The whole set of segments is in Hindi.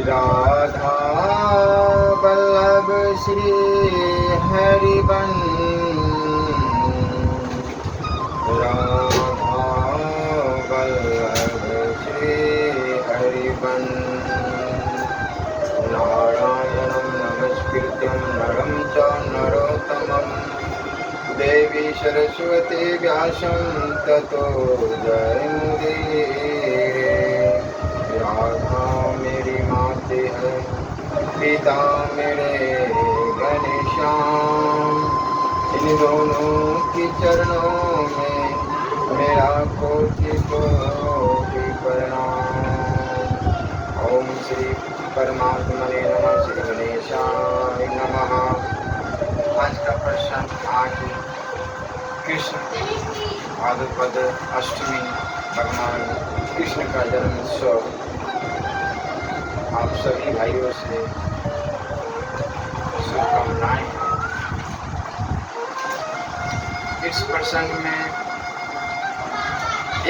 राधा वल्लभ श्री हरिबन, राधा वल्लभ श्री हरिबन। नारायणं नमस्कृत्यं नरं च नरोत्तमं देवी सरस्वती व्यासं ततो जयमुदीरये। राधा मेरी माते है, पिता मेरे घनश्याम, इन दोनों की चरणों में मेरा कोटि कोटि प्रणाम। ओम श्री परमात्मने नमः। श्री गणेशाय नमः। आज का प्रसंग आज कृष्ण भाद्रपद अष्टमी, भगवान कृष्ण का जन्म उत्सव। आप सभी भाइयों से शुभकामनाएं। इस प्रसंग में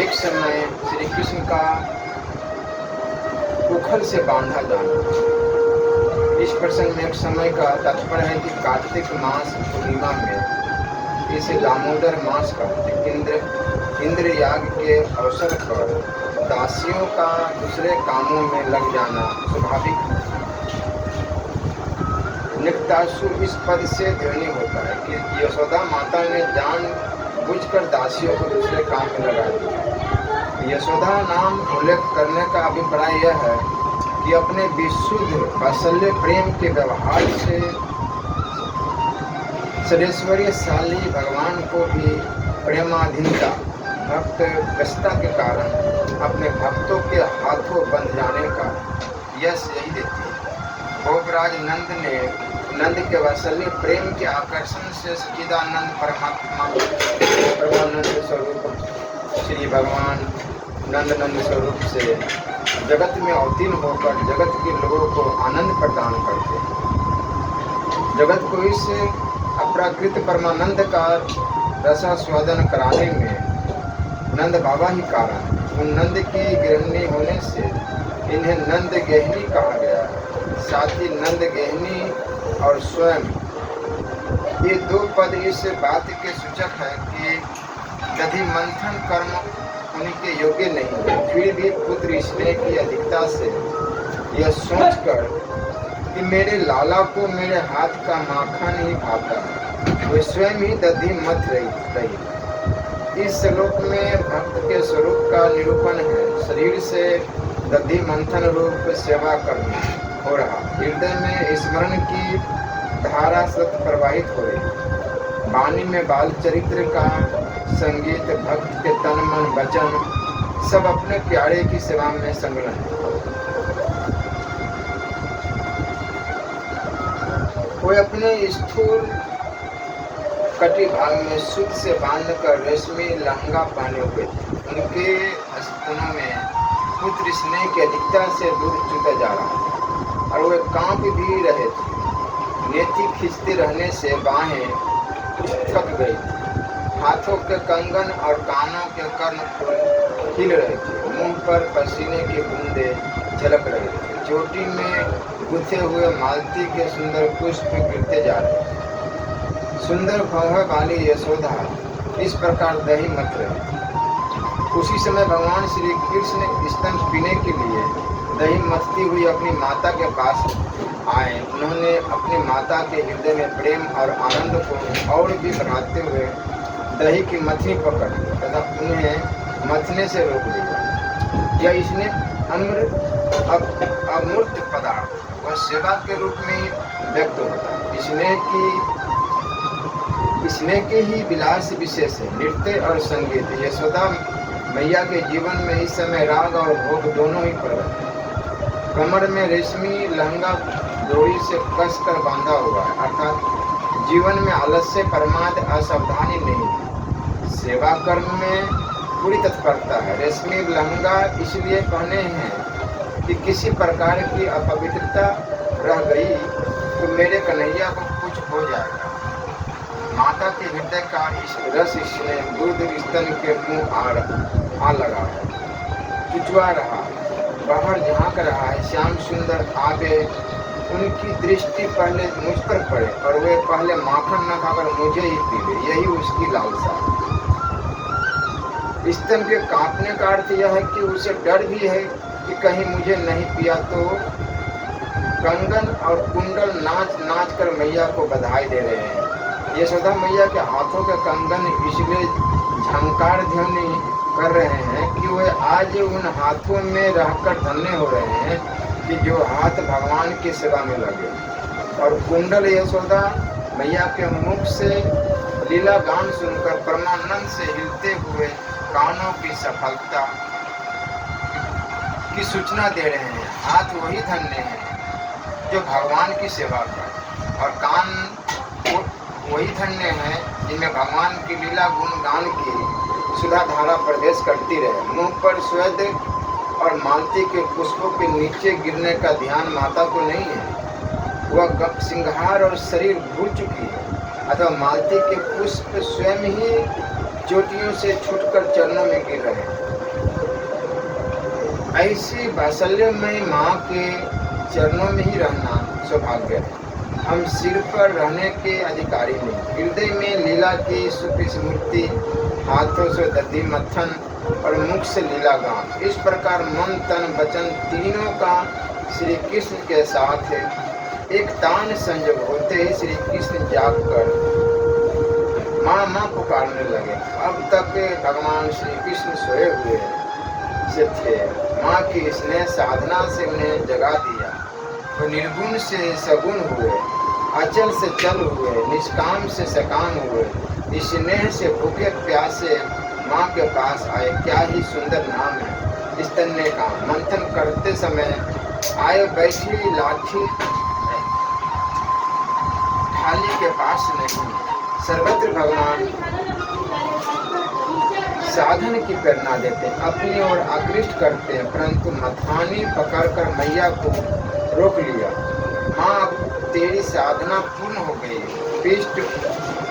एक समय श्री कृष्ण का उखल से बांधा जाना। इस प्रसंग में एक समय का तात्पर्य है कि कार्तिक मास पूर्णिमा में इसे दामोदर मास कहते। इंद्र याग के अवसर पर दासियों का दूसरे कामों में लग जाना स्वाभाविक है। निकटासुर इस पद से ध्वनि होता है कि यशोदा माता ने जान बुझकर दासियों को दूसरे काम में लगा दिया। यशोदा नाम उल्लेख करने का अभिप्राय यह है कि अपने विशुद्ध वात्सल्य प्रेम के व्यवहार से सर्वैश्वर्यशाली भगवान को भी प्रेमाधीनता भक्त व्यस्तता के कारण अपने भक्तों के हाथों बंध जाने का यश यही देती है। गोपराज नंद के वात्सल्य प्रेम के आकर्षण से सच्चिदानंद परमानंद स्वरूप श्री भगवान नंद स्वरूप से जगत में अवतीर्ण होकर जगत के लोगों को आनंद प्रदान करते हैं। जगत को इस अपराकृत परमानंद का रसास्वादन कराने में नंद बाबा ही कारण। उन नंद की गृहिणी होने से इन्हें नंद गृहिणी कहा गया है। साथ ही नंद गृहिणी और स्वयं, ये दो पद इस बात के सूचक है कि दधि मंथन कर्म उनके योग्य नहीं है, फिर भी पुत्र स्नेह की अधिकता से यह सोचकर कि मेरे लाला को मेरे हाथ का माखन ही भाता है, वे स्वयं ही दधि मत रही। इस श्लोक में भक्त के स्वरूप का निरूपण है। शरीर से दधि मंथन रूप सेवा करना हो रहा, हृदय में स्मरण की धारा सत प्रवाहित हो रही, वाणी में बाल चरित्र का संगीत, भक्त के तन मन वचन सब अपने प्यारे की सेवा में संलग्न है। वे अपने स्थूल कटी भाग में सूत से बांधकर रेशमी लहंगा पहने हुए थे। उनके स्तनों में पुत्र स्नेह की अधिकता से दूध चूता जा रहा था और वे कांप भी रहे थे। नेति खींचते रहने से बाहें थक गई थी। हाथों के कंगन और कानों के कर्णफूल हिल रहे थे। मुंह पर पसीने की बूंदें झलक रही थी। चोटी में गुथे हुए मालती के सुंदर पुष्प गिरते जा रहे थे। सुंदर भौह वाली यशोदा इस प्रकार दही मत रही। उसी समय भगवान श्री कृष्ण स्तन पीने के लिए दही मथती हुई अपनी माता के पास आए। उन्होंने अपनी माता के हृदय में प्रेम और आनंद को और भी बढ़ाते हुए दही की मथनी पकड़ तथा उन्हें मथने से रोक दिया। यह इसने अमूर्त पदार्थ वह सेवा के रूप में ही व्यक्त होता है। स्नेह के ही विलास विशेष है, नृत्य और संगीत। यशोदा मैया के जीवन में इस समय राग और भोग दोनों ही प्रकट है। कमर में रेशमी लहंगा डोरी से कसकर बांधा हुआ है, अर्थात जीवन में आलस्य, प्रमाद, असावधानी नहीं। सेवा कर्म में पूरी तत्परता है। रेशमी लहंगा इसलिए पहने हैं कि किसी प्रकार की अपवित्रता रह गई तो मेरे कन्हैया को कुछ हो जाएगा। माता के हृदय का इस रस स्नेह दूध स्तन के मुंह आ लगा है, चुचवा रहा है। बाहर झांक रहा है, श्याम सुंदर आगे उनकी दृष्टि पहले मुझ पर पड़े और वे पहले माखन न खाकर मुझे ही पी ले, यही उसकी लालसा। स्तन के कांपने का अर्थ यह है कि उसे डर भी है कि कहीं मुझे नहीं पिया तो। कंगन और कुंडल नाच नाच कर मैया को बधाई दे रहे हैं। यशोदा मैया के हाथों के कंगन इसलिए झंकार ध्वनि कर रहे हैं कि वे आज उन हाथों में रहकर धन्य हो रहे हैं कि जो हाथ भगवान की सेवा में लगे। और कुंडल यशोदा मैया के मुख से लीला गान सुनकर परमानंद से हिलते हुए कानों की सफलता की सूचना दे रहे हैं। हाथ वही धन्य हैं जो भगवान की सेवा कर, और कान वही धन्य हैं जिनमें भगवान की लीला गुण गान की सुधा धारा प्रवेश करती रहे। मुंह पर स्वेद और मालती के पुष्पों के नीचे गिरने का ध्यान माता को नहीं है। वह सिंगार और शरीर भूल चुकी है, अथवा मालती के पुष्प स्वयं ही चोटियों से छूटकर चरणों में गिर रहे हैं। ऐसी वात्सल्यमयी माँ के चरणों में ही रहना सौभाग्य है। हम सिर पर रहने के अधिकारी नहीं। हृदय में लीला की सुख स्मृति, हाथों से दधि मथन और मुख से लीला गान, इस प्रकार मन तन वचन तीनों का श्री कृष्ण के साथ एक तान संयोग होते ही श्री कृष्ण जाग कर माँ माँ पुकारने लगे। अब तक भगवान श्री कृष्ण सोए हुए से थे। माँ की स्नेह साधना से उन्हें जगा दिया। वो निर्गुण से सगुण हुए, अचल से चल हुए, निष्काम से सकाम हुए। स्नेह से भूखे प्यासे माँ के पास आए। क्या ही सुंदर नाम है स्तन्य का। मंथन करते समय आए बैठी लाठी थाली के पास नहीं। सर्वत्र भगवान साधन की प्रेरणा देते हैं, अपनी ओर आकृष्ट करते हैं, परंतु मथानी पकड़कर मैया को रोक लिया। माँ अब तेरी साधना पूर्ण हो गई, पृष्ठ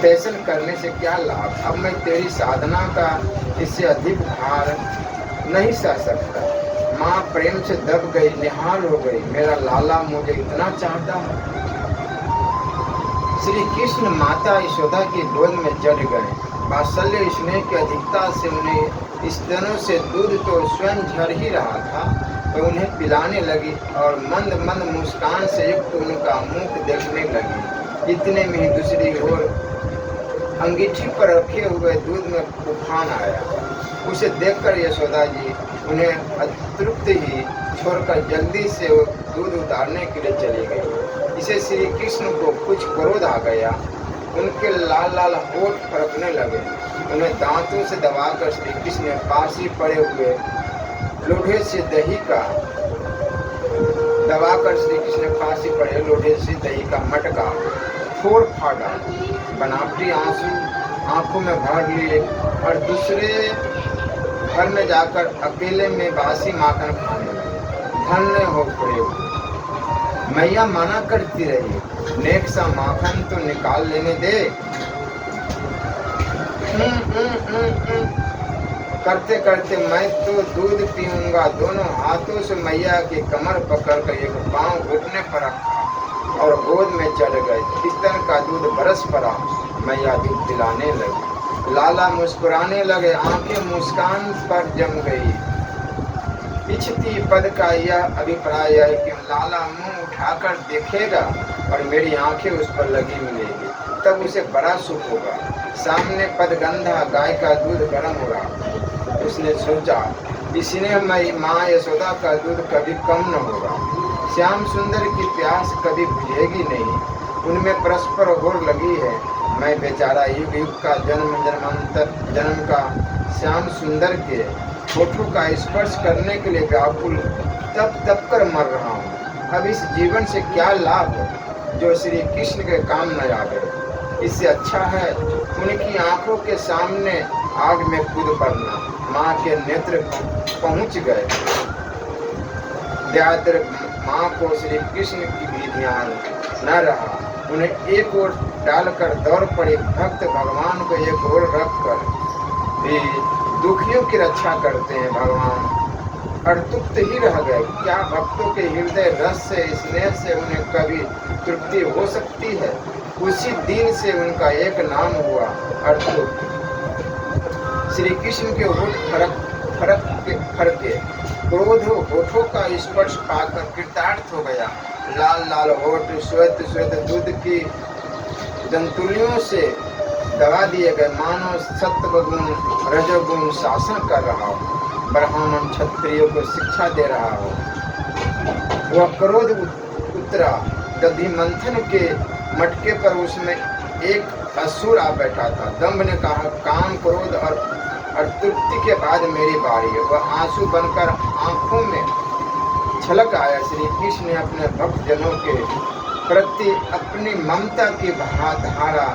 फैशन करने से क्या लाभ। अब मैं तेरी साधना का इससे अधिक भार नहीं सह सकता। माँ प्रेम से दब गई, निहाल हो गई। मेरा लाला मुझे इतना चाहता है। श्री कृष्ण माता यशोदा की गोद में चढ़ गए। वात्सल्य स्नेह की अधिकता से उन्हें स्तनों से दूध तो स्वयं झर ही रहा था, तो उन्हें पिलाने लगी और मंद मंद मुस्कान से युक्त उनका मुख देखने लगी। इतने में ही दूसरी ओर अंगीठी पर रखे हुए दूध में तूफान आया। उसे देखकर यशोदा जी उन्हें अतृप्त ही छोड़कर जल्दी से दूध उतारने के लिए चली गई। इसे श्री कृष्ण को कुछ क्रोध आ गया। उनके लाल लाल होठ फड़कने लगे। उन्हें दांतों से दबाकर श्री कृष्ण ने पास ही पड़े हुए लोढ़े से दही का मटका फोड़ फाड़ा। बनावटी आंसू आंखों में भर लिए और दूसरे घर में जाकर अकेले में बासी माखन खाने लगे। धन्य हो प्रयोग। मैया मना करती रही, नेक सा माखन तो निकाल लेने दे। करते करते मैं तो दूध पीऊंगा। दोनों हाथों से मैया की कमर पकड़कर एक पांव घुटने पर रखा और गोद में चढ़ गए। स्तन का दूध बरस पड़ा। मैया दूध पिलाने लगी। लाला मुस्कुराने लगे। आंखें मुस्कान पर जम गई। इच्छती पद का यह अभिप्राय है कि लाला मुंह उठाकर देखेगा और मेरी आंखें उस पर लगी मिलेगी, तब उसे बड़ा सुख होगा। सामने पदगंधा गाय का दूध गर्म हो रहा। उसने सोचा, इसने माँ यशोदा का दूध कभी कम न होगा। श्याम सुंदर की प्यास कभी बुझेगी नहीं। उनमें परस्पर होड़ लगी है। मैं बेचारा युग युग का जन्म का श्याम सुंदर के होठों का स्पर्श करने के लिए व्याकुल तप कर मर रहा हूँ। अब इस जीवन से क्या लाभ जो श्री कृष्ण के काम न आवे। इससे अच्छा है उनकी आंखों के सामने आग में कूद पड़ना। माँ के नेत्र पहुँच गए। व्याद्र माँ को श्री कृष्ण की भी ध्यान न रहा। उन्हें एक ओर डालकर दौड़ पड़े। भक्त भगवान को एक ओर रखकर भी दुखियों की रक्षा करते हैं। भगवान अड़तुक्त ही रह गए। क्या भक्तों के हृदय रस से, स्नेह से उन्हें कभी तृप्ति हो सकती है? उसी दिन से उनका एक नाम हुआ, अड़तुक्त। श्री कृष्ण के होठ फरके, क्रोध होठों का स्पर्श पाकर कृतार्थ हो गया। लाल लाल होठ श्वेत श्वेत दूध की दंतुलियों से दबा दिए गए, मानो सत्वगुण रजोगुण शासन कर रहा हो, ब्राह्मण क्षत्रियों को शिक्षा दे रहा हो। वह क्रोध उतरा, दधि मंथन के मटके पर उसमें एक असुर आ बैठा था। दंभ ने कहा, काम क्रोध और तृप्ति के बाद मेरी बारी है। वह आंसू बनकर आंखों में छलक आया। श्री कृष्ण ने अपने भक्त जनों के प्रति अपनी ममता की धारा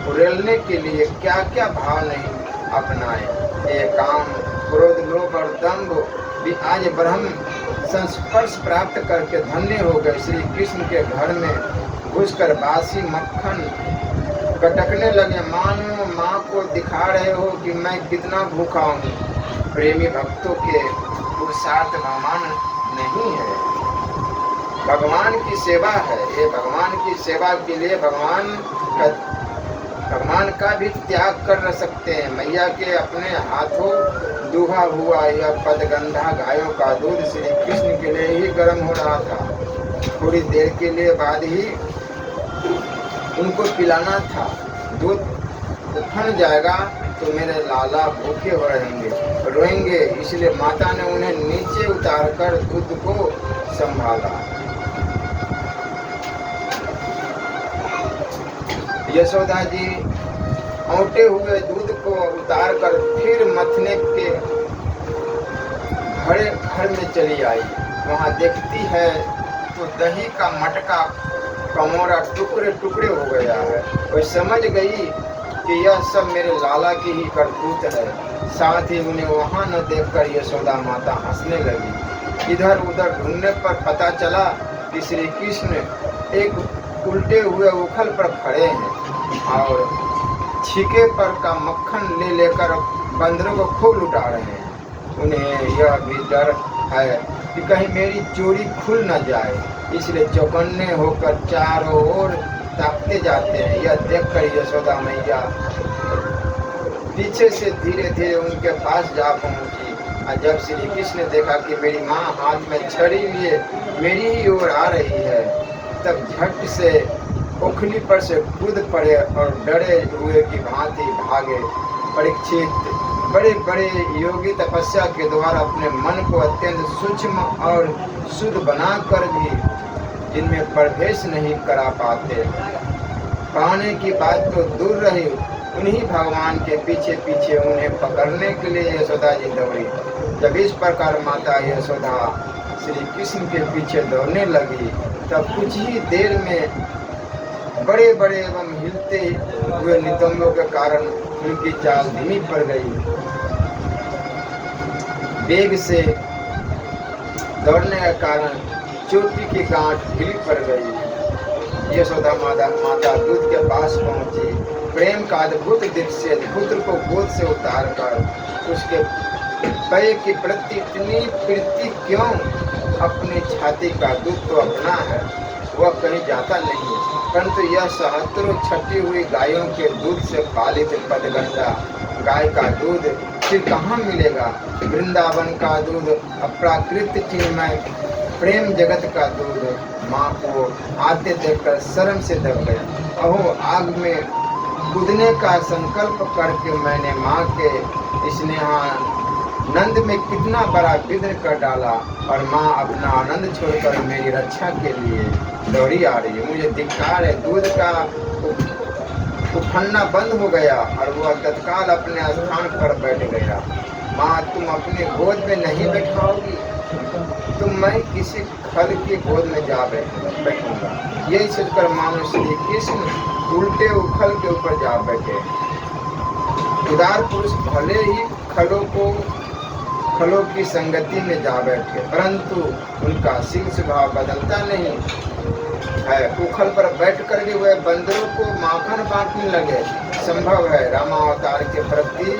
उड़ेलने के लिए क्या क्या भाव नहीं अपनाए। ये काम क्रोध लोभ और दंभ भी आज ब्रह्म संस्पर्श प्राप्त करके धन्य हो गए। श्री कृष्ण के घर में घुसकर बासी मक्खन गटकने लगे, मानो माँ को दिखा रहे हो कि मैं कितना भूखा हूँ। प्रेमी भक्तों के पुरुषार्थ भगवान नहीं है, भगवान की सेवा है। ये भगवान की सेवा के लिए भगवान का भी त्याग कर सकते हैं। मैया के अपने हाथों दूहा हुआ यह पदगंधा गायों का दूध श्री कृष्ण के लिए ही गर्म हो रहा था। थोड़ी देर के लिए बाद ही उनको पिलाना था। दूध उफन जाएगा तो मेरे लाला भूखे हो रहेंगे, रोएंगे, इसलिए माता ने उन्हें नीचे उतारकर दूध को संभाला। यशोदा जी औंटे हुए दूध को उतारकर फिर मथने के घर में चली आई। वहां देखती है तो दही का मटका कमोरा टुकड़े टुकड़े हो गया है। वह समझ गई कि यह सब मेरे लाला की ही करतूत है। साथ ही उन्हें वहां न देखकर यशोदा माता हंसने लगी। इधर उधर ढूंढने पर पता चला कि श्री कृष्ण एक उल्टे हुए उखल पर खड़े हैं और छीके पर का मक्खन ले लेकर बंदरों को खूब लुटा रहे हैं। उन्हें यह भी डर है कि कहीं मेरी चोरी खुल न जाए, इसलिए चौकन्ने होकर चारों ओर ताकते जाते हैं। यह देखकर यशोदा मैया पीछे से धीरे धीरे उनके पास जा पहुंची। और जब श्री कृष्ण ने देखा कि मेरी माँ हाथ में छड़ी लिए मेरी ही ओर आ रही है, तब झट से ओखली पर से कूद पड़े और डरे हुए की भांति भागे। परीक्षित बड़े बड़े योगी तपस्या के द्वारा अपने मन को अत्यंत सूक्ष्म और शुद्ध बनाकर भी जिनमें प्रवेश नहीं करा पाते, पाने की बात तो दूर रही, उन्हीं भगवान के पीछे पीछे उन्हें पकड़ने के लिए यशोदा जी दौड़ी। जब इस प्रकार माता यशोदा श्री कृष्ण के पीछे दौड़ने लगी, तब कुछ ही देर में बड़े बड़े एवं हिलते हुए नितंबों के कारण उनकी चाल धीमी पड़ गई। वेग से दौड़ने के कारण चोटी की गांठ ढीली पड़ गई। यशोदा माता दूध के पास पहुंची। प्रेम का अद्भुत दृश्य, पुत्र को गोद से उतारकर उसके पैर की प्रति इतनी प्रीति क्यों? अपनी छाती का दूध तो अपना है, वह कहीं जाता नहीं, परंतु यह सहस्त्रों छटी हुई गायों के दूध से पालित पदगंधा गाय का दूध फिर कहाँ मिलेगा? वृंदावन का दूध, अप्राकृत चिन्मय प्रेम जगत का दूध। माँ को आते देखकर शर्म से दब गया। अहो, आग में कूदने का संकल्प करके मैंने माँ के स्नेहानंद में कितना बड़ा विघ्न कर डाला, और माँ अपना आनंद छोड़कर मेरी रक्षा के लिए दौड़ी आ रही है। मुझे धिक्कार है। दूध का उफनना बंद हो गया और वह तत्काल अपने स्थान पर बैठ गया। माँ, तुम अपने गोद में नहीं बैठाओगी तो मैं किसी खल की गोद में जा बैठूंगा। यही सोचकर मानो श्री कृष्ण उल्टे उखल के ऊपर जा बैठे। उदार पुरुष भले ही खलों की संगति में जा बैठे, परंतु उनका शील स्वभाव बदलता नहीं है। उखल पर बैठ कर के वह बंदरों को माखन बांटने लगे। संभव है रामावतार के प्रति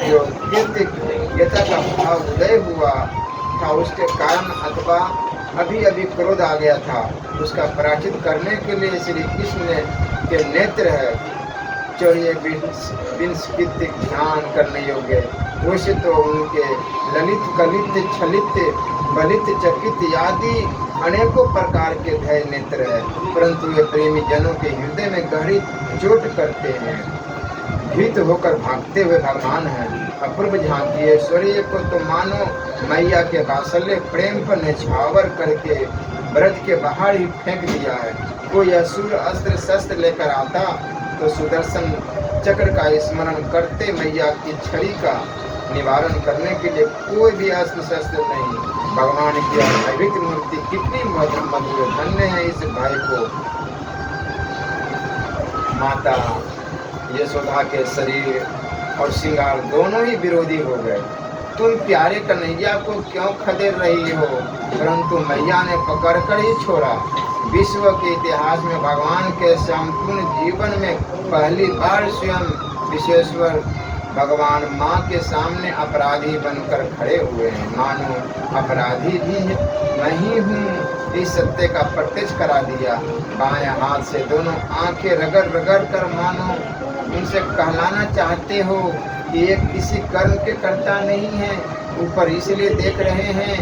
जो कृतज्ञता का भाव उदय हुआ था, उसके कारण अथवा अभी अभी क्रोध आ गया था, उसका पराजित करने के लिए श्री कृष्ण के नेत्र है चाहिए विंस्कृत ध्यान करने योग्य। वैसे तो उनके ललित कलित छलित बलित चकित आदि अनेकों प्रकार के भय नेत्र है, परंतु ये प्रेमी जनों के हृदय में गहरी चोट करते हैं। भीत होकर भागते हुए भगवान है। अपूर्व झांकी ऐश्वर्य को तो मानो मैया के वात्सल्य प्रेम पर निछावर करके ब्रज के बाहर ही फेंक दिया है। कोई असुर अस्त्र शस्त्र लेकर आता तो सुदर्शन चक्र का स्मरण करते मैया की छड़ी का निवारण करने के लिए कोई भी अस्त्र शस्त्र नहीं। भगवान की भयभीत मूर्ति कितनी मधुर धन्य है इस भाई को। माता यशोदा के शरीर और श्रृंगार दोनों ही विरोधी हो गए। तुम प्यारे कन्हैया को क्यों खदेड़ रही हो, परंतु मैया ने पकड़कर ही छोड़ा। विश्व के इतिहास में भगवान के संपूर्ण जीवन में पहली बार स्वयं विश्वेश्वर भगवान माँ के सामने अपराधी बनकर खड़े हुए हैं। मानो अपराधी भी मैं ही हूँ, इस सत्य का प्रत्यक्ष करा दिया। बाएं हाथ से दोनों आंखें रगड़ रगड़ कर मानो उनसे कहलाना चाहते हो कि ये किसी कर्म के कर्ता नहीं है, ऊपर इसलिए देख रहे हैं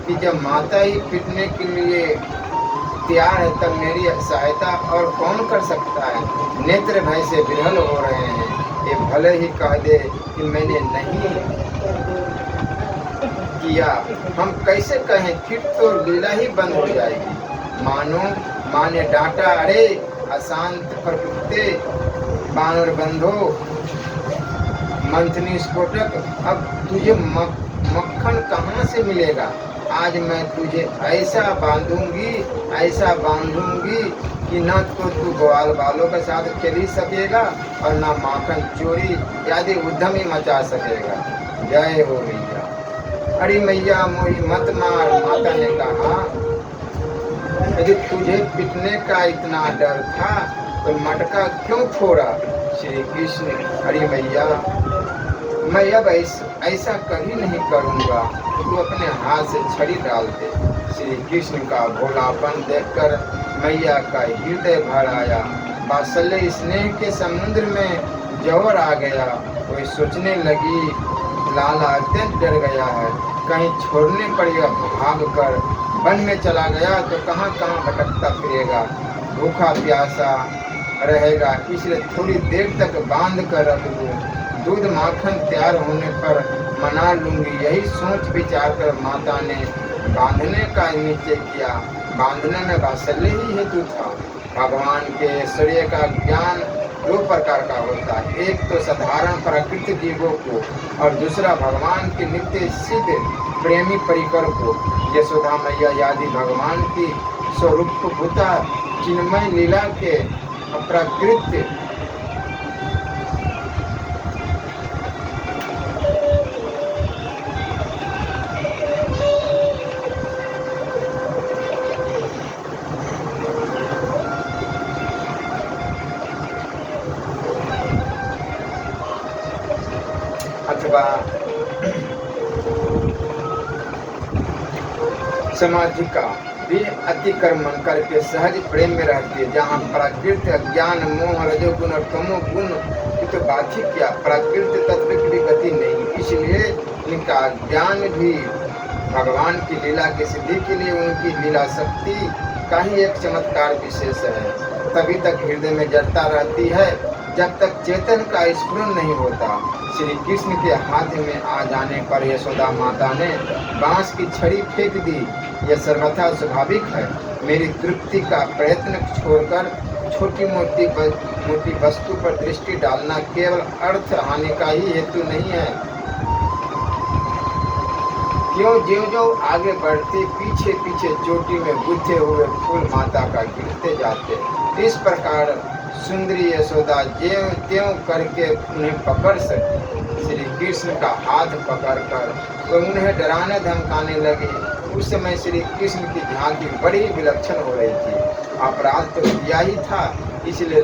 कि जब माता ही पिटने के लिए तैयार है तब मेरी सहायता और कौन कर सकता है। नेत्र भय से विरहल हो रहे हैं। ये भले ही कह दे कि मैंने नहीं किया, हम कैसे कहें, फिर तो लीला ही बंद हो जाएगी। मानो माँ ने डांटा, अरे अशांत प्रकृति बानर बंधो मंथनी स्फोटक, अब तुझे मक्खन कहाँ से मिलेगा। आज मैं तुझे ऐसा बांधूंगी कि न तो तू ग्वाल बालों के साथ खेल ही सकेगा और न माखन चोरी आदि उद्यम ही मचा सकेगा। जय हो मैया। अरे मैया मोही मत मार। माता ने कहा, यदि तुझे पिटने का इतना डर था तो मटका क्यों फोड़ा। श्री कृष्ण, अरे मैया मैं अब ऐसा कभी नहीं करूँगा, तू अपने हाथ से छड़ी डाल दे। श्री कृष्ण का भोलापन देखकर मैया का हृदय भर आया। वात्सल्य स्नेह के समुद्र में जौहर आ गया। वही सोचने लगी, लाला अत्यंत डर गया है, कहीं छोड़ने पर यह भाग कर वन में चला गया तो कहाँ कहाँ भटकता फिरेगा, भूखा प्यासा रहेगा, इसलिए थोड़ी देर तक बांध कर रख दूँ, दूध माखन तैयार होने पर मना लूंगी। यही सोच विचार कर माता ने बांधने का निश्चय किया। बांधने में वात्सल्य ही हेतु था। भगवान के ऐश्वर्य का ज्ञान दो प्रकार का होता है, एक तो साधारण प्राकृतिक जीवों को और दूसरा भगवान के नित्य सिद्ध प्रेमी परिकर को। यशोदा मैया आदि भगवान की स्वरूपभूता चिन्मय लीला के अप्राकृत अथवा समाधि का भी अतिक्रमण करके सहज प्रेम में रहती है। जहाँ प्राकृत अज्ञान मोह रजोगुण और तमोगुण की तो बात ही क्या, प्राकृत तत्व की भी गति नहीं, इसलिए इनका ज्ञान भी भगवान की लीला की सिद्धि के लिए उनकी लीला शक्ति का ही एक चमत्कार विशेष है। तभी तक हृदय में जड़ता रहती है जब तक चेतन का स्फुरन नहीं होता। श्री कृष्ण के हाथ में आ जाने पर यशोदा माता ने बांस की छड़ी फेंक दी। यह सर्वथा स्वाभाविक है। मेरी तृप्ति का प्रयत्न छोड़कर छोटी मोटी वस्तु पर दृष्टि डालना केवल अर्थ हानि का ही हेतु नहीं है। क्यों ज्यों आगे बढ़ते पीछे पीछे चोटी में गुथे हुए फूल माता का गिरते जाते। इस प्रकार सुंदरी यशोदा ज्यों त्यों करके उन्हें पकड़ सकी। श्री कृष्ण का हाथ पकड़कर वो उन्हें डराने धमकाने लगे। उस समय श्री कृष्ण की झांकी बड़ी विलक्षण हो रही थी। अपराध तो किया ही था, इसलिए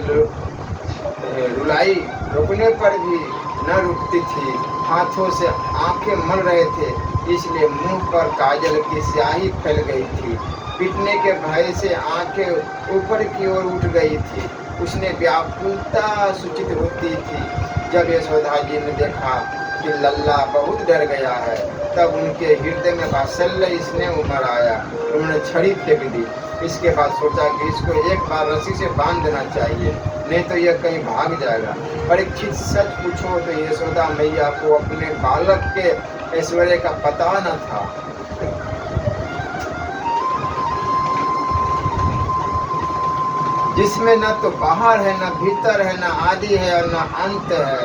रुलाई रोकने पर भी न रुकती थी। हाथों से आंखें मल रहे थे, इसलिए मुंह पर काजल की स्याही फैल गई थी। पीटने के भय से आंखें ऊपर की ओर उठ गई थी। उसने व्याकुलता सूचित होती थी। जब यशोदा जी ने देखा कि लल्ला बहुत डर गया है, तब उनके हृदय में वात्सल्य स्नेह उमड़ आया। उन्होंने छड़ी फेंक दी। इसके बाद सोचा कि इसको एक बार रस्सी से बांध देना चाहिए, नहीं तो यह कहीं भाग जाएगा। परीक्षित, सच पूछो तो यशोदा मैया को अपने बालक के ऐश्वर्य का पता न था। जिसमें न तो बाहर है, न भीतर है, न आदि है और न अंत है,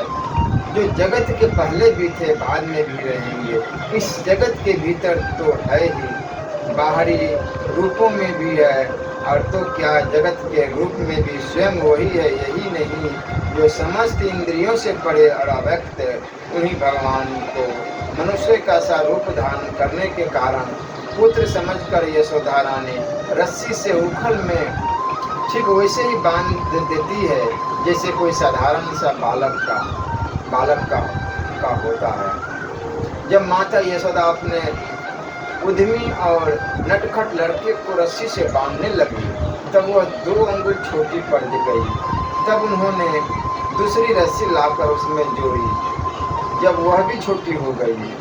जो जगत के पहले भी थे, बाद में भी रहेंगे। इस जगत के भीतर तो है ही, बाहरी रूपों में भी है, और तो क्या जगत के रूप में भी स्वयं वही है। यही नहीं, जो समस्त इंद्रियों से परे और अव्यक्त है, उन्हीं भगवान को मनुष्य का सा रूप धारण करने के कारण पुत्र समझकर यशोदा रानी रस्सी से उखल में ठीक वैसे ही बांध देती है, जैसे कोई साधारण सा बालक का होता है। जब माता यशोदा अपने उद्यमी और नटखट लड़के को रस्सी से बांधने लगी, तब वह 2 अंगुल छोटी पड़ गई। तब उन्होंने दूसरी रस्सी लाकर उसमें जोड़ी। जब वह भी छोटी हो गई,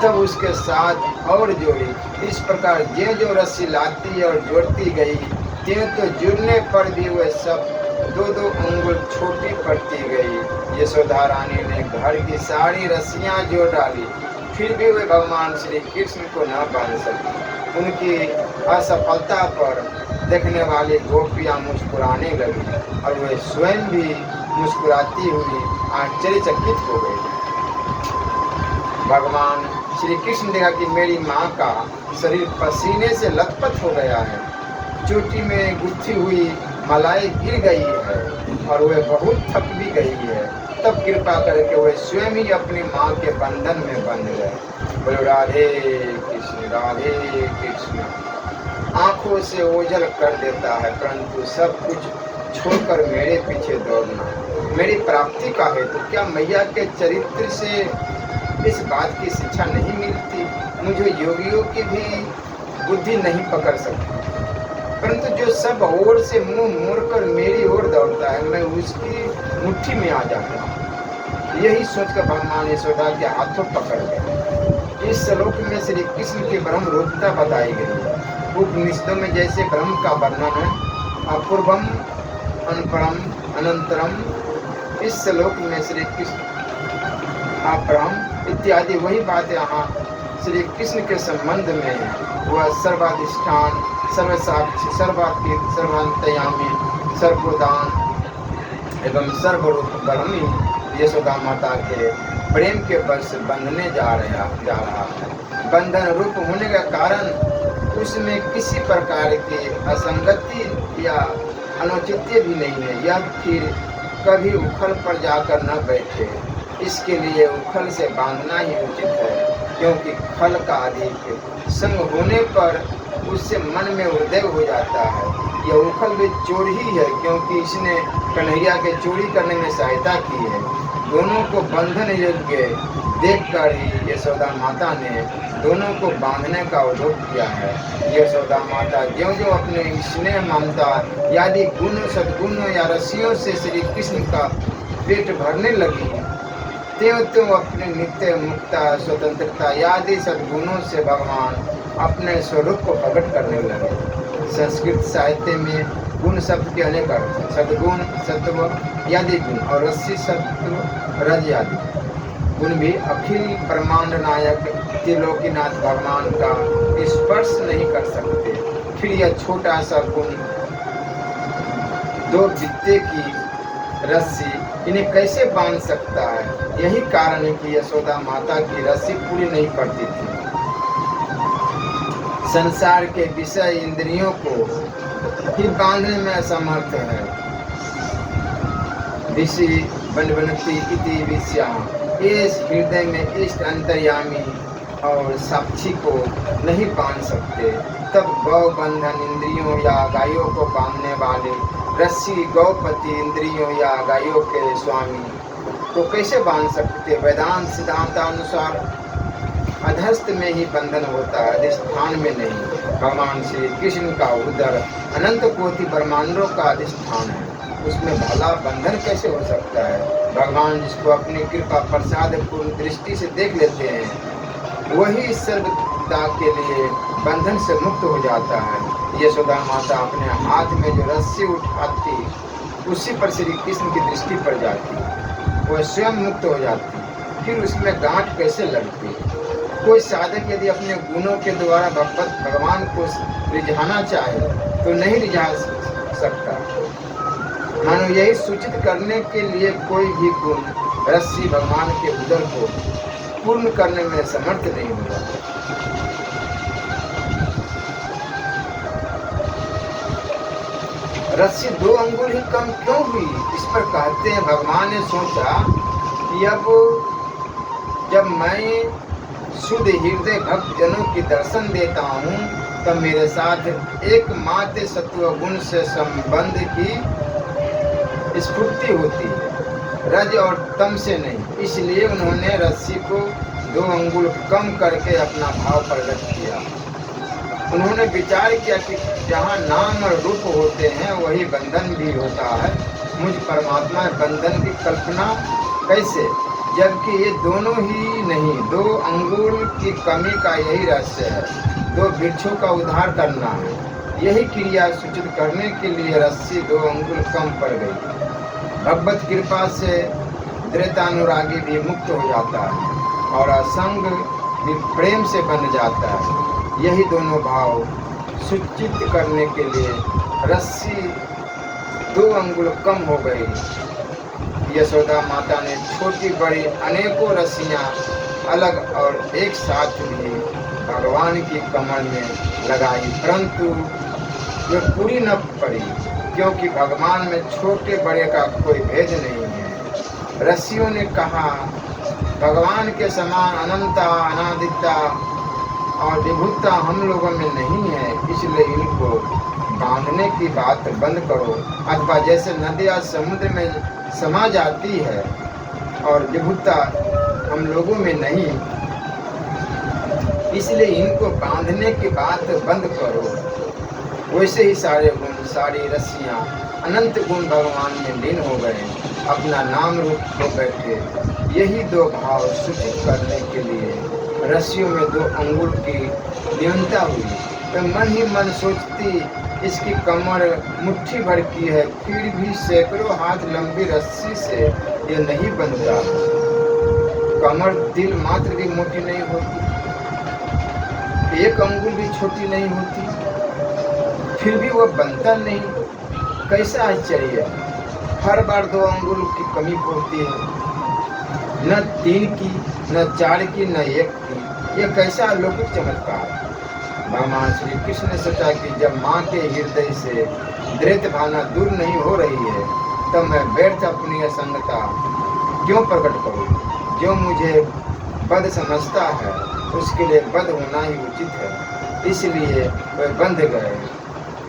तब उसके साथ और जोड़ी। इस प्रकार जो रस्सी लाती और जोड़ती गई, तो जुड़ने पर भी वह सब 2-2 अंगुल छोटी पड़ती गई। यशोदा रानी ने घर की सारी रस्सियां जोड़ डाली, फिर भी वे भगवान श्री कृष्ण को न बांध सकी। उनकी असफलता पर देखने वाली गोपियां मुस्कुराने लगी और वे स्वयं भी मुस्कुराती हुई आश्चर्यचकित हो गई। भगवान श्री कृष्ण देखा कि मेरी माँ का शरीर पसीने से लथपथ हो गया है, चोटी में गुत्थी हुई मलाई गिर गई है और वह बहुत थक भी गई है। तब कृपा करके वह स्वयं ही अपनी माँ के बंधन में बंध गए। बोलो राधे कृष्ण राधे कृष्ण। आंखों से ओझल कर देता है, परंतु सब कुछ छोड़कर मेरे पीछे दौड़ना मेरी प्राप्ति का है। तो क्या मैया के चरित्र से इस बात की शिक्षा नहीं मिलती? मुझे योगियों की भी बुद्धि नहीं पकड़ सकती, परंतु जो सब ओर से मुंह मोड़कर मेरी ओर दौड़ता है, मैं उसकी मुट्ठी में आ जाता हूँ। यही सोचकर भगवान यशोदा के हाथों पकड़ गए। इस श्लोक में श्री कृष्ण की ब्रह्म रूपता बताई गई। उपनिषदों में जैसे ब्रह्म का वर्णन है, अपूर्वम, अनपरम, अनंतरम, इस श्लोक में श्री कृष्ण अब्रह्म इत्यादि वही बातें यहाँ श्री कृष्ण के संबंध में है। वह सर्वाधिष्ठान, सर्वसाक्षी, सर्वातीत, सर्वांतयामी, सर्वदान एवं सर्वरूप ब्रह्मी यशोदा माता के प्रेम के बल से बंधने जा रहा है। बंधन रूप होने का कारण उसमें किसी प्रकार की असंगति या अनुचित्य भी नहीं है। यह फिर कभी उखल पर जाकर न बैठे, इसके लिए उखल से बांधना ही उचित है, क्योंकि खल का अधिक संग होने पर उससे मन में उदय हो जाता है। यह उखल भी चोर ही है, क्योंकि इसने कन्हैया के चोरी करने में सहायता की है। दोनों को बंधन योग्य देखकर ही यशोदा माता ने दोनों को बांधने का उद्योग किया है। यशोदा माता ज्यों ज्यों अपने स्नेह, ममता आदि गुण, सद्गुणों या रस्सियों से श्री कृष्ण का पेट भरने लगी, त्यों अपने नित्य मुक्ता, स्वतंत्रता आदि सद्गुणों से भगवान अपने स्वरूप को प्रकट करने लगे। संस्कृत साहित्य में गुण शब्द के अनेक अर्थ, सद्गुण, सत्व आदि गुण और रस्सी, सत्व, रज आदि गुण भी अखिल ब्रह्मांड नायक त्रिलोकीनाथ भगवान का स्पर्श नहीं कर सकते। फिर यह छोटा सा गुण 2 बित्ते की रस्सी इन्हें कैसे बांध सकता है? यही कारण है कि यशोदा माता की रस्सी पूरी नहीं पड़ती थी। संसार के विषय इंद्रियों को ही बांधने में असमर्थ है। ऋषि बनवनति इति विषया, इस हृदय में इष्ट अंतर्यामी और साक्षी को नहीं बांध सकते। तब गौ बंधन इंद्रियों या गायों को बांधने वाले रस्सी गौपति इंद्रियों या गायों के स्वामी को कैसे बांध सकते? वेदांत सिद्धांतानुसार अधस्थ में ही बंधन होता है, अधिष्ठान में नहीं। भगवान श्री कृष्ण का उदर अनंत कोटि ब्रह्मांडों का अधिष्ठान है, उसमें भला बंधन कैसे हो सकता है? भगवान जिसको अपनी कृपा प्रसाद पूर्ण दृष्टि से देख लेते हैं, वही सर्वदा के लिए बंधन से मुक्त हो जाता है। यशोदा माता अपने हाथ में जो रस्सी उठाती, उसी पर श्री कृष्ण की दृष्टि पड़ जाती, वह स्वयं मुक्त हो जाती, फिर उसमें गांठ कैसे लगती? कोई साधक यदि अपने गुणों के द्वारा भगवान को रिझाना चाहे तो नहीं रिझा सकता। मानो यही सूचित करने के लिए कोई भी गुण रस्सी भगवान के उदर को पूर्ण करने में समर्थ नहीं होगा। रस्सी 2 अंगुल ही कम क्यों हुई? इस पर कहते हैं भगवान ने सोचा कि अब जब मैं शुद्ध हृदय भक्त जनों की दर्शन देता हूँ तब मेरे साथ एकमात्र सत्व गुण से संबंध की स्फूर्ति होती है, रज और तम से नहीं। इसलिए उन्होंने रस्सी को 2 अंगुल कम करके अपना भाव प्रकट किया। उन्होंने विचार किया कि जहाँ नाम और रूप होते हैं वही बंधन भी होता है। मुझ परमात्मा बंधन की कल्पना कैसे, जबकि ये दोनों ही नहीं। 2 अंगुल की कमी का यही रहस्य है, 2 वृक्षों का उद्धार करना है। यही क्रिया सूचित करने के लिए रस्सी 2 अंगुल कम पड़ गई। भगवत कृपा से दृढ़तानुरागी भी मुक्त हो जाता है और असंग भी प्रेम से बन जाता है। यही दोनों भाव सूचित करने के लिए रस्सी 2 अंगुल कम हो गई। यशोदा माता ने छोटी बड़ी अनेकों रस्सियाँ अलग और एक साथ भी भगवान की कमर में लगाई, परंतु वे पूरी न पड़ी, क्योंकि भगवान में छोटे बड़े का कोई भेद नहीं है। ऋषियों ने कहा, भगवान के समान अनंता, अनादिता और विभुता हम लोगों में नहीं है, इसलिए इनको बांधने की बात बंद करो। अथवा जैसे नदियाँ समुद्र में समा जाती है और विभुता हम लोगों में नहीं, इसलिए इनको बांधने की बात बंद करो। वैसे ही सारे गुण, सारी रस्सियाँ, अनंत गुण भगवान में लीन हो गए, अपना नाम रूप हो बैठे। यही 2 भाव सूचित करने के लिए रस्सियों में 2 अंगुल की न्यूनता हुई। तो मन ही मन सोचती, इसकी कमर मुट्ठी भर की है, फिर भी सैकड़ों हाथ लंबी रस्सी से यह नहीं बनता। कमर दिल मात्र भी मोटी नहीं होती, 1 अंगुल भी छोटी नहीं होती, फिर भी वह बनता नहीं। कैसा आश्चर्य है! हर बार 2 अंगुल की कमी पड़ती है, न 3 की, न 4 की, न 1 की। यह कैसा अलौकिक चमत्कार! भगवान श्री कृष्ण ने सोचा कि जब माँ के हृदय से द्वैत भावना दूर नहीं हो रही है, तब मैं व्यर्थ अपनी असंगता क्यों प्रकट करूँ? जो मुझे बद समझता है उसके लिए बद होना ही उचित है, इसलिए वे बंध गए।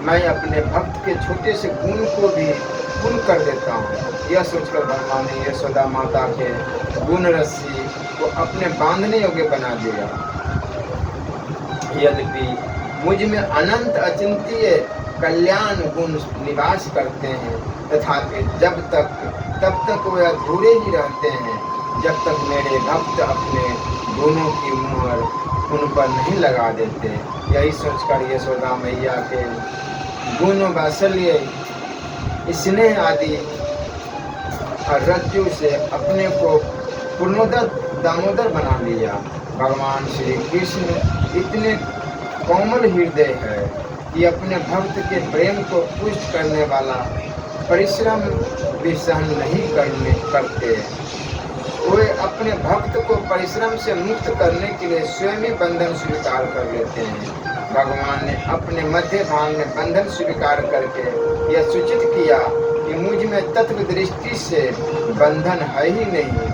मैं अपने भक्त के छोटे से गुण को भी पूर्ण कर देता हूँ। यह सोचकर भगवान ने यशोदा माता के गुण रस्सी को अपने बांधने योग्य बना दिया। यद्यपि मुझ में अनंत अचिंत्य कल्याण गुण निवास करते हैं, तथापि तब तक वे अधूरे ही रहते हैं, जब तक मेरे भक्त अपने गुणों की मुहर उन पर नहीं लगा देते। यही सोचकर यशोदा मैया के गुण, वात्सल्य, स्नेह आदि और रज्जु से अपने को पूर्णोदर दामोदर बना लिया। भगवान श्री कृष्ण इतने कोमल हृदय है कि अपने भक्त के प्रेम को पुष्ट करने वाला परिश्रम भी सहन नहीं करते। वे अपने भक्त को परिश्रम से मुक्त करने के लिए स्वयं ही बंधन स्वीकार कर लेते हैं। भगवान ने अपने मध्य भाग में बंधन स्वीकार करके यह सूचित किया कि मुझ में तत्व दृष्टि से बंधन है ही नहीं,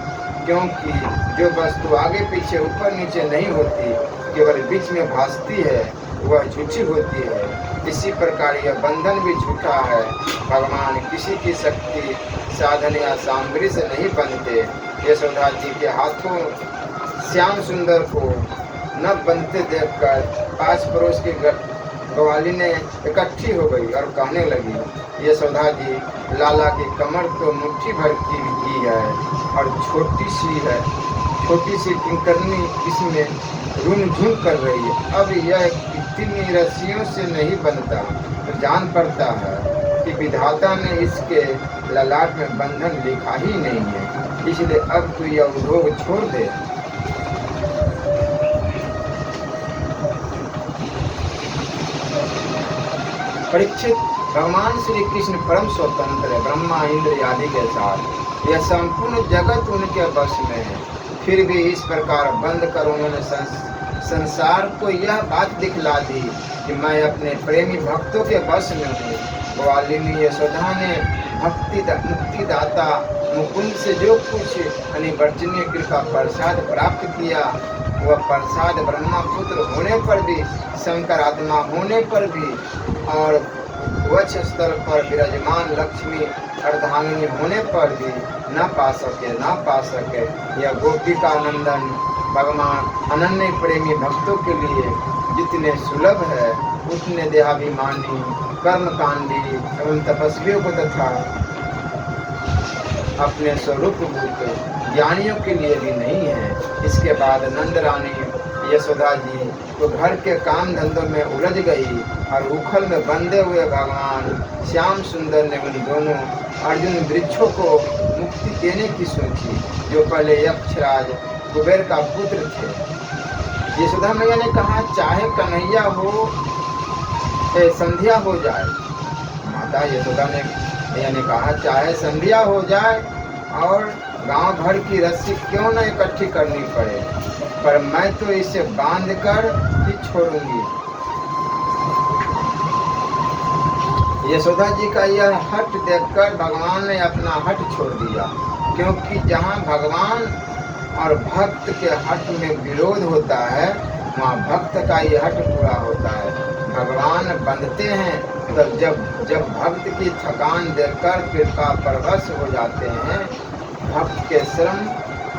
क्योंकि जो वस्तु आगे पीछे ऊपर नीचे नहीं होती, केवल बीच में भासती है, वह झूठी होती है। इसी प्रकार यह बंधन भी झूठा है। भगवान किसी की शक्ति, साधन या सामग्री से नहीं बनते। यशोदा जी के हाथों श्याम सुंदर को न बंधते देखकर पास पड़ोस की ग्वाली ने इकट्ठी हो गई और कहने लगी, यशोदा जी, लाला की कमर तो मुट्ठी भर की ही है और छोटी सी किंकरनी इसमें रूम झूम कर रही है। अब यह इतनी रस्सियों से नहीं बनता तो जान पड़ता है कि विधाता ने इसके ललाट में बंधन लिखा ही नहीं है, इसलिए अब तो यह उद्योग छोड़ दे। परीक्षित, भगवान श्री कृष्ण परम स्वतंत्र है, ब्रह्मा इंद्र आदि के साथ यह संपूर्ण जगत उनके वश में है। फिर भी इस प्रकार बंद कर उन्होंने संसार को यह बात दिखला दी कि मैं अपने प्रेमी भक्तों के वश में हूँ। ग्वालिनी यशोदा ने मुक्तिदाता मुकुंद से जो कुछ अनिवर्चनीय कृपा प्रसाद प्राप्त किया, वह प्रसाद ब्रह्मा पुत्र होने पर भी, शंकर आत्मा होने पर भी और वक्ष स्थल पर विराजमान लक्ष्मी अर्धांगिनी होने पर भी न पा सके। यह गोपिका नंदन भगवान अनन्य प्रेमी भक्तों के लिए जितने सुलभ है, उतने देहाभिमानी कर्मकांडी एवं तपस्वियों को तथा अपने स्वरूप ज्ञानियों के लिए भी नहीं है। इसके बाद नंद रानी यशोदा जी तो घर के काम धंधों में उलझ गई और उखल में बंधे हुए भगवान श्याम सुंदर ने उन दोनों अर्जुन वृक्षों को मुक्ति देने की सोची, जो पहले यक्षराज कुबेर का पुत्र थे। यशोदा मैया ने कहा, चाहे कन्हैया हो संध्या हो जाए। माता यशोदा मैया ने कहा, चाहे संध्या हो जाए और गांव भर की रस्सी क्यों न इकट्ठी करनी पड़े, पर मैं तो इसे बांध कर ही छोड़ूंगी। यशोदा जी का यह हठ देखकर भगवान ने अपना हठ छोड़ दिया, क्योंकि जहाँ भगवान और भक्त के हठ में विरोध होता है, वहाँ भक्त का ये हठ पूरा होता है। भगवान बंधते हैं तब जब भक्त की थकान देखकर कृपा परवश हो जाते हैं। भक्त के श्रम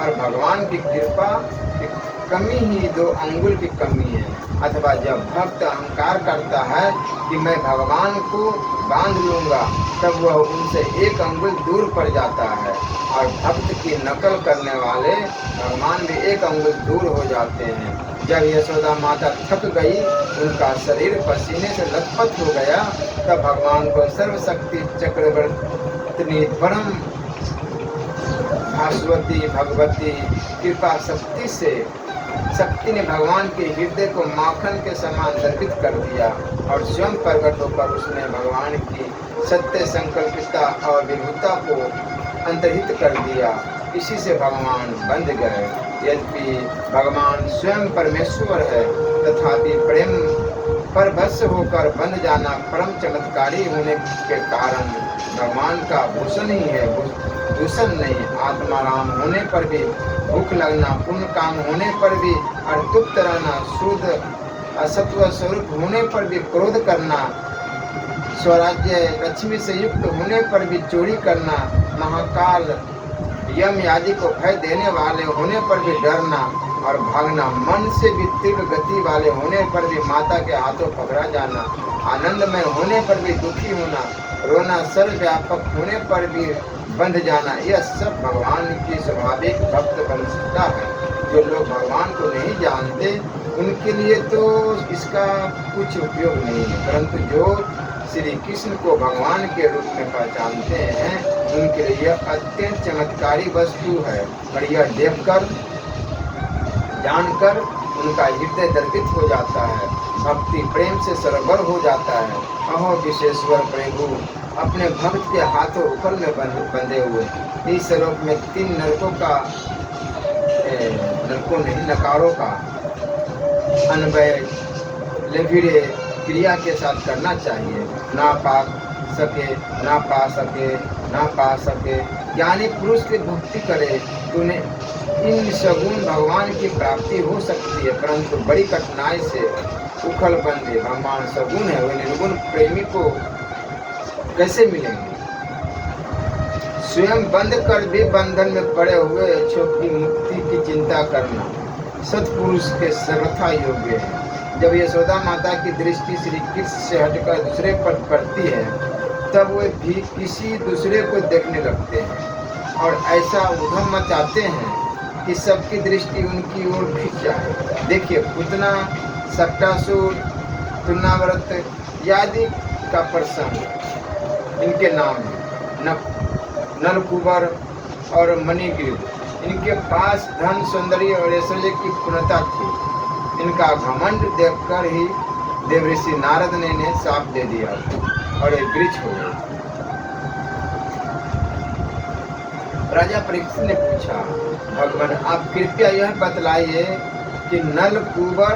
और भगवान की कृपा की कमी ही 2 अंगुल की कमी है, अथवा जब भक्त अहंकार करता है कि मैं भगवान को बांध लूंगा, तब वह उनसे 1 अंगुल दूर पड़ जाता है, और भक्त की नकल करने वाले भगवान भी 1 अंगुल दूर हो जाते हैं। जब यशोदा माता थक गई, उनका शरीर पसीने से लथपथ हो गया, तब भगवान को सर्वशक्ति चक्रवर्तिनी परम भास्वती भगवती कृपा शक्ति ने भगवान के हृदय को माखन के समान द्रवित कर दिया, और स्वयं प्रकट होकर उसने भगवान की सत्य संकल्पिता और विभुता को अंतर्हित कर दिया। इसी से भगवान बंध गए। यद्यपि भगवान स्वयं परमेश्वर है, तथापि प्रेम पर बस होकर बंध जाना परम चमत्कारी होने के कारण भगवान का भूषण ही है, दूषण नहीं। आत्माराम होने पर भी, भूख लगना, पुण्य काम होने पर भी, और तृप्त रहना, शुद्ध असत्व स्वरूप होने पर भी क्रोध करना, स्वराज्य लक्ष्मी से युक्त होने पर भी चोरी करना, महाकाल यम आदि को भय देने वाले होने पर भी डरना और भागना, मन से भी तीव्र गति वाले होने पर भी माता के हाथों पकड़ा जाना, आनंदमय होने पर भी दुखी होना, रोना सर्वव्यापक होने पर भी बंध जाना, यह सब भगवान की स्वाभाविक भक्त बंधता है। जो लोग भगवान को नहीं जानते, उनके लिए तो इसका कुछ उपयोग नहीं है, परंतु जो श्री कृष्ण को भगवान के रूप में पहचानते हैं, उनके लिए यह अत्यंत चमत्कारी वस्तु है, और यह देखकर जानकर उनका हृदय द्रवित हो जाता है, भक्ति प्रेम से सरबर हो जाता है। अहो विशेश्वर प्रभु, अपने भक्त के हाथों उखल में बंधे हुए इस श्लोक में 3 नकारों का अन्वय लेभिड़े क्रिया के साथ करना चाहिए। ना पा सके ज्ञानी पुरुष की भक्ति करे तो उन्हें इन सगुण भगवान की प्राप्ति हो सकती है, परंतु बड़ी कठिनाई से उखल बंधे भगवान सगुण है, वे निर्गुण प्रेमी को कैसे मिलेंगे। स्वयं बंद कर भी बंधन में पड़े हुए अच्छों की मुक्ति की चिंता करना, सत्पुरुष के सर्वथा योग्य है। जब यशोदा माता की दृष्टि श्री कृष्ण से हटकर दूसरे पर पड़ती है तब वे भी किसी दूसरे को देखने लगते हैं और ऐसा उधम मचाते हैं कि सबकी दृष्टि उनकी ओर खिंच जाए। देखिए, पूतना, सट्टासुर, तुलनाव्रत आदि का प्रसंग इनके नाम है। नलकुबर और मणिग्रीव, इनके पास धन, सौंदर्य और ऐश्वर्य की पूर्णता थी। इनका घमंड देखकर ही देवऋषि नारद ने इन्हें शाप दे दिया और एक वृक्ष हो गए। राजा परीक्षित ने पूछा, भगवान आप कृपया यह बतलाइए कि नलकुबर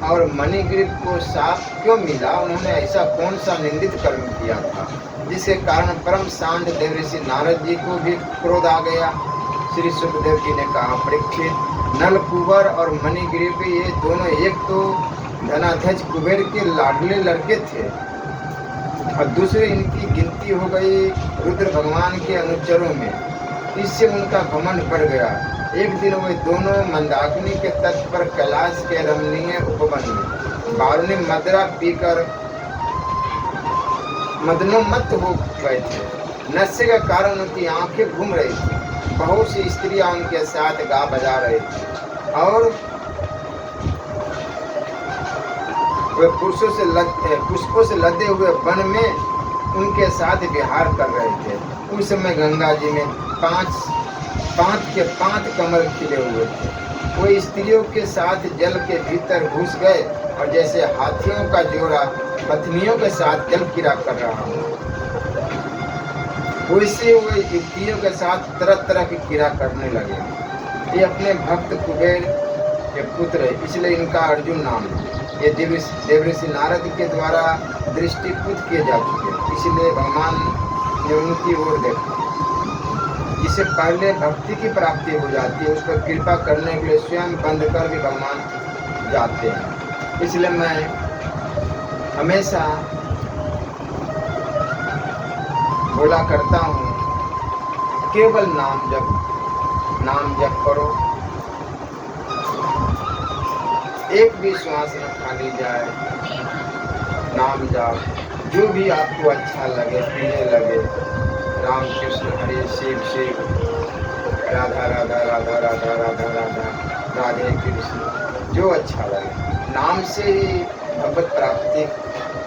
और मणिग्रीव को शाप क्यों मिला? उन्होंने ऐसा कौन सा निंदित कर्म किया था जिसके कारण परम शांत देवऋषि नारद जी को भी क्रोध आ गया? श्री सुखदेव जी ने कहा, परीक्षित, नलकुबर और मणिग्रीव ये दोनों एक तो धनाध्यक्ष कुबेर के लाडले लड़के थे और दूसरे इनकी गिनती हो गई रुद्र भगवान के अनुचरों में। इससे उनका घमंड बढ़ गया। एक दिन वे दोनों मंदाकिनी के तट पर कैलाश के रमणीय उपवन में बारूनी मदिरा पीकर मदनोन्मत्त हो गए थे। नशे के कारण उनकी आंखें घूम रही थी। बहुत सी स्त्रियां उनके साथ गा बजा रही थी और वे पुष्पों से लदे हुए वन में उनके साथ विहार कर रहे थे। उस समय गंगा जी में पांच कमल खिले हुए थे। वो स्त्रियों के साथ जल के भीतर घुस गए और जैसे हाथियों का जोड़ा पत्नियों के साथ जल क्रीड़ा कर रहा हो, वैसे वे युवतियों के साथ तरह तरह की क्रीड़ा करने लगे। ये अपने भक्त कुबेर के पुत्र है, इसलिए इनका अर्जुन नाम है। ये देवऋषि नारद के द्वारा दृष्टिपुत किए जा चुके, इसलिए भगवान ने उनकी ओर देखा। जिससे पहले भक्ति की प्राप्ति हो जाती है, उस पर कृपा करने के लिए स्वयं बंद कर भी भगवान जाते हैं। इसलिए मैं हमेशा बोला करता हूँ, केवल नाम जप करो, एक भी श्वास न खाली जाए। नाम जाप जो भी आपको अच्छा लगे, प्रिय लगे, राम कृष्ण हरे शिव शिव, राधा राधा राधा राधा राधा राधा राधे कृष्ण, जो अच्छा लगे। नाम से ही भगवत प्राप्ति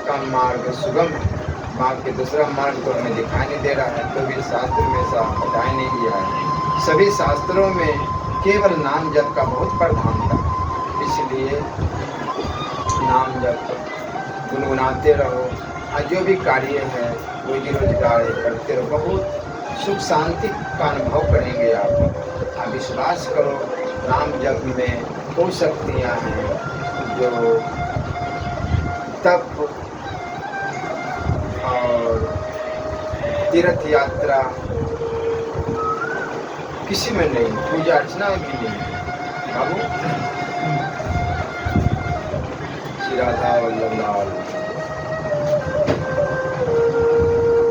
का मार्ग सुगम है। बाकी दूसरा मार्ग तो हमें दिखाई नहीं दे रहा है, तो भी शास्त्र में ऐसा बताया नहीं गया है। सभी शास्त्रों में केवल नाम जप का बहुत प्रधानता है। इसलिए नाम जप गुनगुनाते रहो और जो भी कार्य है रोजी रोजगार करते रहो, बहुत सुख शांति का अनुभव करेंगे आप विश्वास करो। नाम जप में वो शक्तियाँ हैं जो तप और तीर्थ यात्रा किसी में नहीं, पूजा अर्चना में भी नहीं। बाबू श्री राधा वल्लभ लाल।